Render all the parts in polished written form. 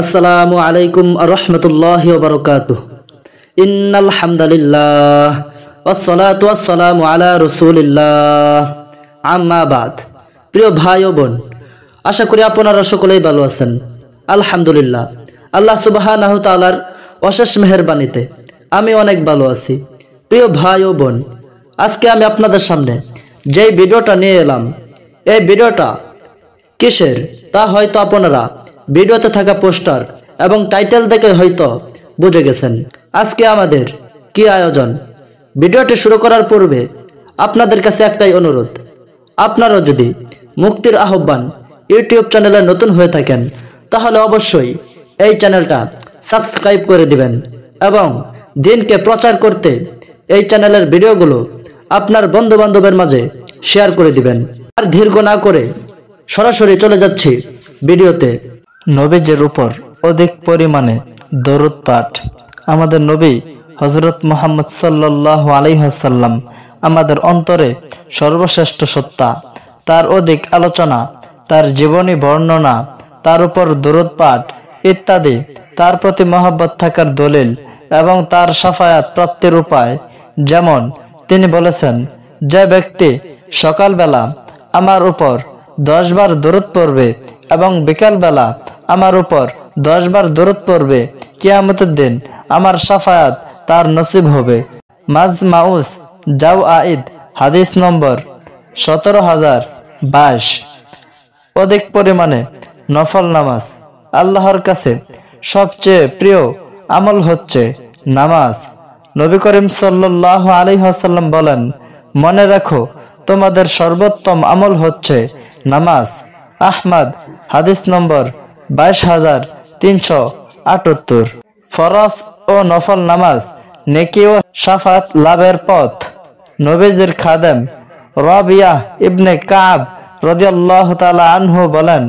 আসসালামু আলাইকুম রহমতুল্লাহি ওয়া বারাকাতুহু। ইন্নাল হামদালিল্লাহ ওয়াসসালাতু ওয়াসসালামু আলা রাসূলিল্লাহ, আম্মা বাদ। প্রিয় ভাই ও বোন, আশা করি আপনারা সকলেই ভালো আছেন। আলহামদুলিল্লাহ, আল্লাহ সুবহানাহু ওয়া তাআলার অশেষ মেহেরবানিতে আমি অনেক ভালো আছি। প্রিয় ভাই ও বোন, আজকে আমি আপনাদের সামনে যেই ভিডিওটা নিয়ে এলাম, এই ভিডিওটা কিসের তা হয়তো আপনারা ভিডিওতে থাকা পোস্টার এবং টাইটেল দেখে হয়তো বুঝে গেছেন। আজকে আমাদের কি আয়োজন। ভিডিওটি শুরু করার পূর্বে আপনাদের কাছে একটাই অনুরোধ, আপনারা যদি মুক্তির আহ্বান ইউটিউব চ্যানেলে নতুন হয়ে থাকেন তাহলে অবশ্যই এই চ্যানেলটা সাবস্ক্রাইব করে দিবেন এবং দিনকে প্রচার করতে এই চ্যানেলের ভিডিওগুলো আপনার বন্ধু বান্ধবের মাঝে শেয়ার করে দিবেন। আর দীর্ঘ না করে সরাসরি চলে যাচ্ছি ভিডিওতে। নবীজির উপর অধিক পরিমাণে দরুদ পাঠ। আমাদের নবী হযরত মুহাম্মদ সাল্লাল্লাহু আলাইহি ওয়াসাল্লাম আমাদের অন্তরে সর্বশ্রেষ্ঠ সত্তা। তার অধিক আলোচনা, তার জীবনী বর্ণনা, তার উপর দরুদ পাঠ ইত্যাদি তার প্রতি মহব্বত থাকার দলিল এবং তার শাফায়াত প্রাপ্তির উপায়। যেমন তিনি বলেছেন, যে ব্যক্তি সকালবেলা আমার উপর 10 বার দরুদ পড়বে এবং বিকালবেলা আমার উপর 10 বার দরুদ পড়বে, কিয়ামতের দিন আমার শাফায়াত তার নসিব হবে। মাজমাউস জাওয়াইদ হাদিস নম্বর 17022। অধিক পরিমাণে নফল নামাজ। আল্লাহর কাছে সবচেয়ে প্রিয় আমল হচ্ছে নামাজ। নবী করিম সাল্লাল্লাহু আলাইহি ওয়াসাল্লাম বলেন, মনে রাখো তোমাদের সর্বোত্তম আমল হচ্ছে নামাজ। আহমদ হাদিস নম্বর 22378। ফরজ ও নফল নামাজ নেকি ও শাফাত লাভের পথ। নবীজির খাদেম রাবিয়া ইবনে কাব রাদিয়াল্লাহু তাআলা আনহু বলেন,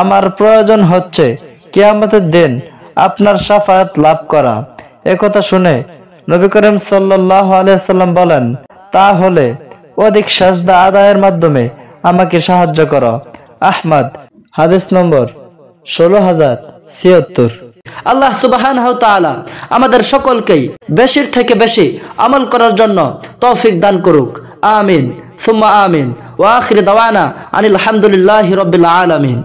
আমার প্রয়োজন হচ্ছে কিয়ামতের দিন আপনার শাফাত লাভ করা। একথা শুনে নবী করিম সাল্লাল্লাহু আলাইহি ওয়াসাল্লাম বলেন, তা হলে অধিক সাজদা আদায়ের মাধ্যমে আমাকে সাহায্য করো। আহমদ হাদিস নম্বর 16076। আল্লাহ সুবহানাহু ওয়া তাআলা আমাদের সকলকেই বেশির থেকে বেশি আমল করার জন্য তৌফিক দান করুক। আমিন সুম্মা আমিন। ওয়া আখিরু দাওয়ানা আনিল হামদুলিল্লাহি রাব্বিল আলামিন।